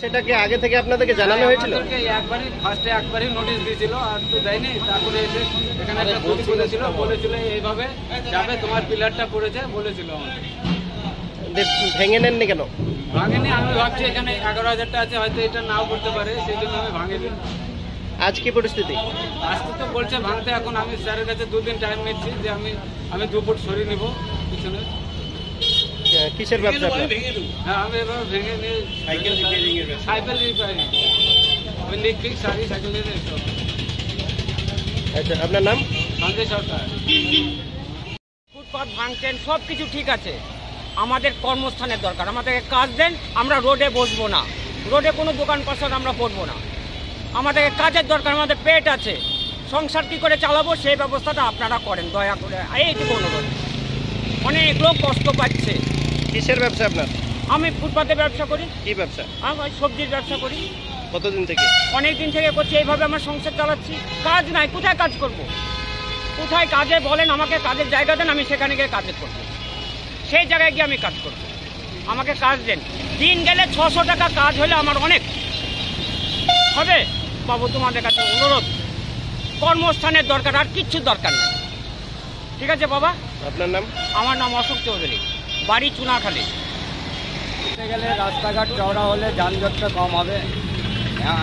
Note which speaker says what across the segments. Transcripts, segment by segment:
Speaker 1: সেটাকে আগে থেকে আপনাদেরকে জানানো হয়েছিল?
Speaker 2: একবারই নোটিশ দিয়েছিল, আর তো দেয়নি। তারপরে এসে এখানে একটা পুলিশ বলেছিল এইভাবে যাবে, তোমার পিলারটা পড়েছে বলেছিল।
Speaker 1: ভেঙে নেননি কেন?
Speaker 2: ভাঙেনি, আমি ভাবছি এখানে 11,000টা আছে, হয়তো এটা নাও করতে পারে, সেই জন্য আমি ভাঙিনি।
Speaker 1: আজ কি পরিস্থিতি?
Speaker 2: আজকে তো বলছে ভাঙতে। এখন আমি স্যারের কাছে 2 দিন টাইম নিচ্ছি যে আমি 2 ফুট সরিয়ে নিব পিছনে।
Speaker 1: কিসের ব্যবসা?
Speaker 2: হ্যাঁ, আমি এবার ভেঙে নিয়ে সাইকেল রিপেয়ারিং, আমি ইলেকট্রিক সারি সাইকেল।
Speaker 1: আচ্ছা, আপনার নাম?
Speaker 2: সঞ্জয় সরকার।
Speaker 3: ফুটপাত ভাঙছেন, সব কিছু ঠিক আছে, আমাদের কর্মস্থানের দরকার। আমাদেরকে কাজ দেন, আমরা রোডে বসবো না, রোডে কোনো দোকান পাশার আমরা করবো না। আমাদেরকে কাজের দরকার, আমাদের পেট আছে, সংসার কী করে চালাবো সেই ব্যবস্থাটা আপনারা করেন দয়া করে, এইটুকু অনুরোধ। অনেক লোক কষ্ট পাচ্ছে।
Speaker 1: কিসের ব্যবসা আপনার?
Speaker 3: আমি ফুটপাতে ব্যবসা করি।
Speaker 1: কি ব্যবসা?
Speaker 3: আমি সবজির ব্যবসা করি।
Speaker 1: কতদিন থেকে?
Speaker 3: অনেক দিন থেকে করছি, এইভাবে আমার সংসার চালাচ্ছি। কাজ নাই, কোথায় কাজ করব? কোথায় কাজে বলেন, আমাকে কাজের জায়গা দেন, আমি সেখানে গিয়ে কাজ করব, সেই জায়গায় গিয়ে আমি কাজ করব। আমাকে কাজ দেন। দিন গেলে 600 টাকা কাজ হলে আমার অনেক হবে। বাবু, তোমাদের কাছে অনুরোধ, কর্মস্থানের দরকার, আর কিচ্ছু দরকার নেই। ঠিক আছে বাবা?
Speaker 1: আপনার নাম?
Speaker 3: আমার নাম অশোক চৌধুরী, বাড়ি চুনাখালী।
Speaker 2: বলতে গেলে রাস্তাঘাট চওড়া হলে যানজটটা কম হবে,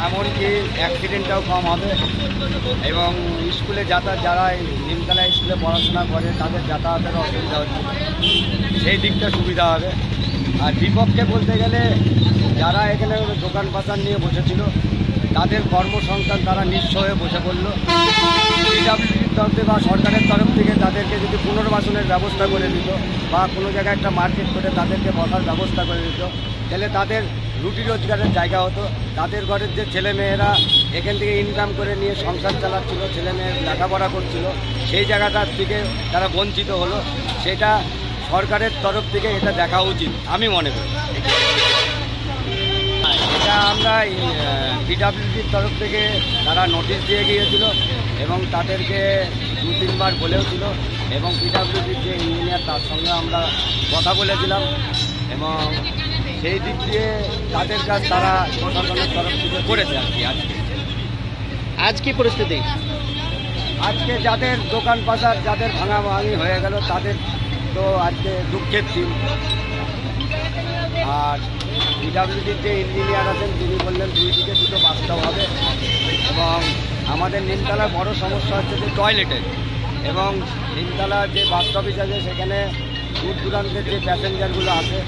Speaker 2: এমনকি অ্যাক্সিডেন্টটাও কম হবে, এবং স্কুলে যারা নিমতলা স্কুলে পড়াশোনা করে তাদের যাতায়াতের অসুবিধা হচ্ছে, সেই দিকটা সুবিধা হবে। আর বিপক্ষে বলতে গেলে যারা এখানে দোকান পাচার নিয়ে বসেছিল তাদের কর্মসংস্থান তারা নিঃস্ব হয়ে বসে পড়লো। পিডব্লিউডির তরফ থেকে বা সরকারের তরফ থেকে তাদেরকে যদি পুনর্বাসনের ব্যবস্থা করে দিত, বা কোনো জায়গায় একটা মার্কেট করে তাদেরকে বসার ব্যবস্থা করে দিত, তাহলে তাদের রুটি রোজগারের জায়গা হতো। তাদের ঘরের যে ছেলেমেয়েরা এখান থেকে ইনকাম করে নিয়ে সংসার চালাচ্ছিল, ছেলেমেয়ের লেখাপড়া করছিল, সেই জায়গাটার থেকে তারা বঞ্চিত হলো। সেটা সরকারের তরফ থেকে এটা দেখা উচিত আমি মনে করি। এটা আমরা পিডব্লিউডির তরফ থেকে তারা নোটিশ দিয়ে গিয়েছিল, এবং তাদেরকে 2-3 বার বলেওছিল, এবং পিডব্লিউডির যে ইঞ্জিনিয়ার তার সঙ্গে আমরা কথা বলেছিলাম, এবং সেই দিক দিয়ে তাদের কাজ তারা প্রশাসনের তরফ থেকে করেছে আর কি।
Speaker 1: আজ কি পরিস্থিতি?
Speaker 2: আজকে যাদের দোকান পাশার যাদের ভাঙাভাঙি হয়ে গেল তাদের তো আজকে দুঃখের দিন। আর পিডব্লিউডির যে ইঞ্জিনিয়ার আছেন তিনি বললেন 2 দিকে 2টো বাসটাও হবে, এবং আমাদের নিমতলার বড় সমস্যা হচ্ছে যে টয়লেটের, এবং নিমতলা যে বাস স্টপেজ আছে সেখানে দূর দূরান্তের যে প্যাসেঞ্জারগুলো আছে